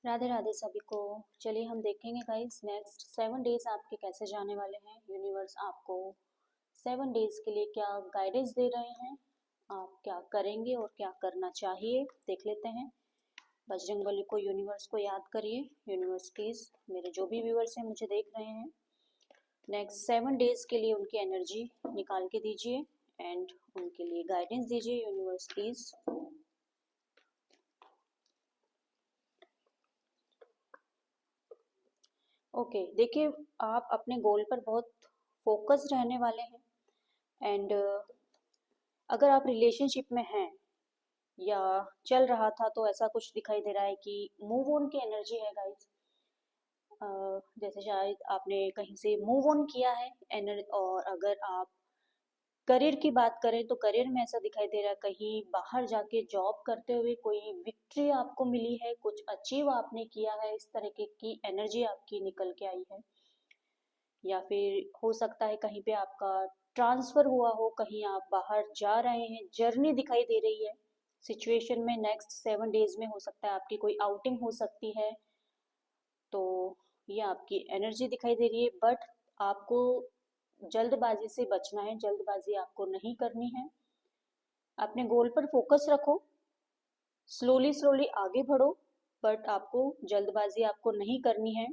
राधे राधे सभी को। चलिए हम देखेंगे गाइस नेक्स्ट 7 डेज आपके कैसे जाने वाले हैं। यूनिवर्स आपको 7 डेज के लिए क्या गाइडेंस दे रहे हैं, आप क्या करेंगे और क्या करना चाहिए देख लेते हैं। बजरंगबली को, यूनिवर्स को याद करिए। यूनिवर्स प्लीज मेरे जो भी व्यूअर्स हैं मुझे देख रहे हैं, नेक्स्ट 7 डेज के लिए उनकी एनर्जी निकाल के दीजिए एंड उनके लिए गाइडेंस दीजिए यूनिवर्स प्लीज। ओके देखिए, आप अपने गोल पर बहुत फोकस्ड रहने वाले हैं एंड अगर आप रिलेशनशिप में हैं या चल रहा था तो ऐसा कुछ दिखाई दे रहा है कि मूव ऑन की एनर्जी है गाइस। जैसे शायद आपने कहीं से मूव ऑन किया है और अगर आप करियर की बात करें तो करियर में ऐसा दिखाई दे रहा है कहीं बाहर जाके जॉब करते हुए कोई विक्ट्री आपको मिली है, कुछ अचीव आपने किया है, इस तरीके की एनर्जी आपकी निकल के आई है। या फिर हो सकता है कहीं पे आपका ट्रांसफर हुआ हो, कहीं आप बाहर जा रहे हैं, जर्नी दिखाई दे रही है सिचुएशन में। नेक्स्ट 7 डेज में हो सकता है आपकी कोई आउटिंग हो सकती है, तो ये आपकी एनर्जी दिखाई दे रही है। बट आपको जल्दबाजी से बचना है, जल्दबाजी आपको नहीं करनी है। अपने गोल पर फोकस रखो, स्लोली स्लोली आगे बढ़ो, बट आपको जल्दबाजी आपको नहीं करनी है।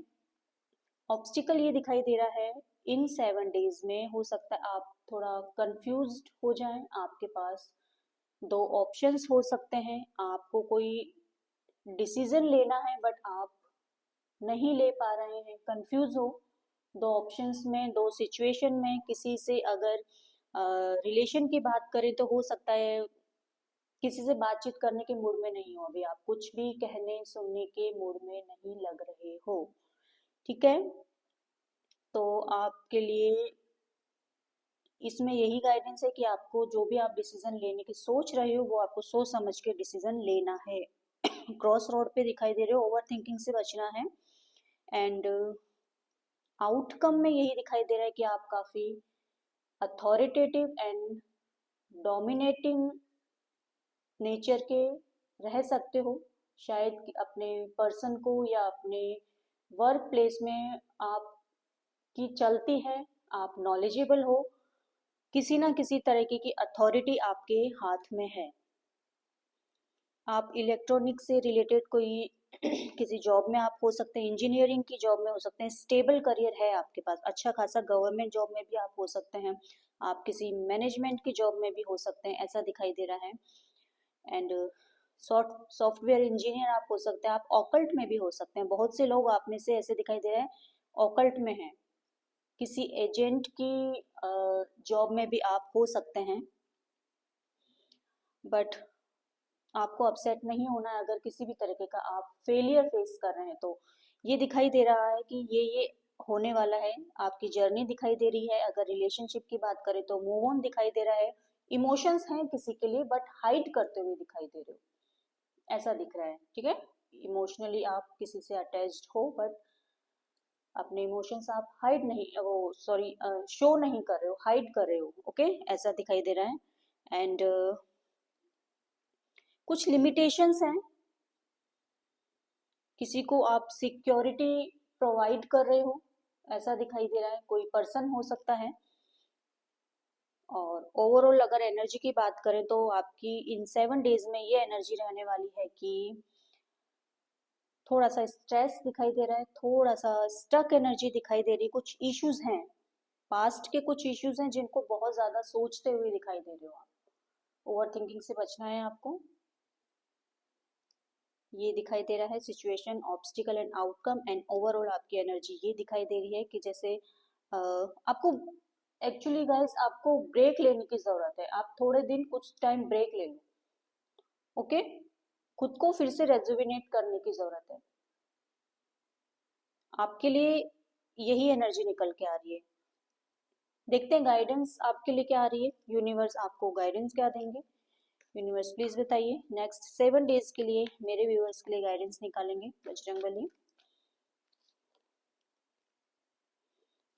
ऑब्स्टिकल ये दिखाई दे रहा है इन 7 डेज में, हो सकता है आप थोड़ा कंफ्यूज्ड हो जाएं। आपके पास दो ऑप्शंस हो सकते हैं, आपको कोई डिसीजन लेना है बट आप नहीं ले पा रहे हैं, कंफ्यूज हो दो ऑप्शंस में, दो सिचुएशन में। किसी से अगर रिलेशन की बात करें तो हो सकता है किसी से बातचीत करने के मूड में नहीं हो, अभी आप कुछ भी कहने सुनने के मूड में नहीं लग रहे हो, ठीक है। तो आपके लिए इसमें यही गाइडेंस है कि आपको जो भी आप डिसीजन लेने की सोच रहे हो वो आपको सोच समझ के डिसीजन लेना है। क्रॉस रोड पे दिखाई दे रहे हो, ओवर थिंकिंग से बचना है एंड आउटकम में यही दिखाई दे रहा है कि आप काफी अथॉरिटेटिव एंड डोमिनेटिंग नेचर के रह सकते हो। शायद कि अपने पर्सन को या अपने वर्क प्लेस में आपकी चलती है, आप नॉलेजेबल हो, किसी ना किसी तरीके की अथॉरिटी आपके हाथ में है। आप इलेक्ट्रॉनिक से रिलेटेड कोई किसी जॉब में आप हो सकते हैं, इंजीनियरिंग की जॉब में हो सकते हैं, स्टेबल करियर है आपके पास, अच्छा खासा गवर्नमेंट जॉब में भी आप हो सकते हैं, आप किसी मैनेजमेंट की जॉब में भी हो सकते हैं, ऐसा दिखाई दे रहा है। एंड सॉफ्टवेयर इंजीनियर आप हो सकते हैं, आप ऑकल्ट में भी हो सकते हैं। बहुत से लोग आप में से ऐसे दिखाई दे रहे हैं ऑकल्ट में हैं, किसी एजेंट की जॉब में भी आप हो सकते हैं। बट आपको अपसेट नहीं होना है अगर किसी भी तरीके का आप फेलियर फेस कर रहे हैं, तो ये दिखाई दे रहा है कि ये होने वाला है। आपकी जर्नी दिखाई दे रही है। अगर रिलेशनशिप की बात करें तो मूव ऑन दिखाई दे रहा है। इमोशंस हैं किसी के लिए बट हाइड करते हुए दिखाई दे रहे हो, ऐसा दिख रहा है, ठीक है। इमोशनली आप किसी से अटैच्ड हो बट अपने इमोशंस आप हाइड नहीं, वो सॉरी, शो नहीं कर रहे हो, हाइड कर रहे हो, ओके, ऐसा दिखाई दे रहा है। एंड कुछ लिमिटेशंस हैं, किसी को आप सिक्योरिटी प्रोवाइड कर रहे हो, ऐसा दिखाई दे रहा है, कोई पर्सन हो सकता है। और ओवरऑल अगर एनर्जी की बात करें तो आपकी इन 7 डेज में ये एनर्जी रहने वाली है कि थोड़ा सा स्ट्रेस दिखाई दे रहा है, थोड़ा सा स्टक एनर्जी दिखाई दे रही है, कुछ इश्यूज हैं, पास्ट के कुछ इश्यूज हैं जिनको बहुत ज्यादा सोचते हुए दिखाई दे रहे हो आप। ओवर थिंकिंग से बचना है आपको, ये दिखाई दे रहा है situation, obstacle and outcome and overall आपकी एनर्जी ये दिखाई दे रही है कि जैसे आपको एक्चुअली गाइस आपको ब्रेक लेने की जरूरत है। आप थोड़े दिन कुछ टाइम ब्रेक ले लो, ओके, खुद को फिर से रेजुविनेट करने की जरूरत है। आपके लिए यही एनर्जी निकल के आ रही है। देखते हैं गाइडेंस आपके लिए क्या आ रही है, यूनिवर्स आपको गाइडेंस क्या देंगे। यूनिवर्स प्लीज बताइए नेक्स्ट 7 डेज के लिए मेरे व्यूअर्स के लिए गाइडेंस निकालेंगे बजरंगबली।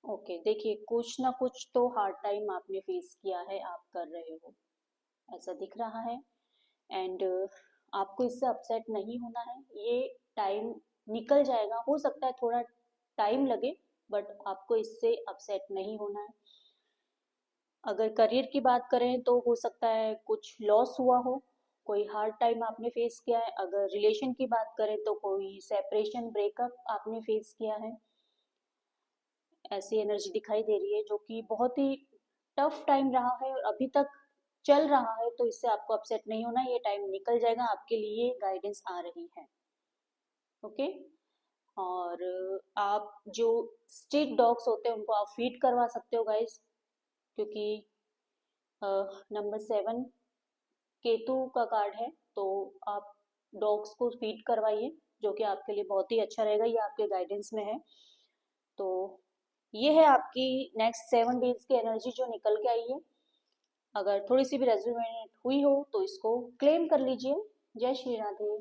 ओके देखिए, कुछ ना कुछ तो हार्ड टाइम आपने फेस किया है, आप कर रहे हो, ऐसा दिख रहा है। एंड आपको इससे अपसेट नहीं होना है। ये टाइम निकल जाएगा। हो सकता है थोड़ा टाइम लगे, बट आपको इससे अपसेट नहीं होना है। अगर करियर की बात करें तो हो सकता है कुछ लॉस हुआ हो, कोई हार्ड टाइम आपने फेस किया है। अगर रिलेशन की बात करें तो कोई सेपरेशन ब्रेकअप आपने फेस किया है। ऐसी एनर्जी दिखाई दे रही है जो कि बहुत ही टफ टाइम रहा है और अभी तक चल रहा है, तो इससे आपको अपसेट नहीं होना, ये टाइम निकल जाएगा, आपके लिए गाइडेंस आ रही है। ओके। और आप जो स्ट्रीट डॉग्स होते हैं उनको आप फीड करवा सकते हो गाइस, क्योंकि नंबर 7 केतु का कार्ड है, तो आप डॉग्स को फीड करवाइए, जो कि आपके लिए बहुत ही अच्छा रहेगा, ये आपके गाइडेंस में है। तो ये है आपकी नेक्स्ट 7 डेज की एनर्जी जो निकल के आई है। अगर थोड़ी सी भी रेजोनेट हुई हो तो इसको क्लेम कर लीजिए। जय श्री राधे।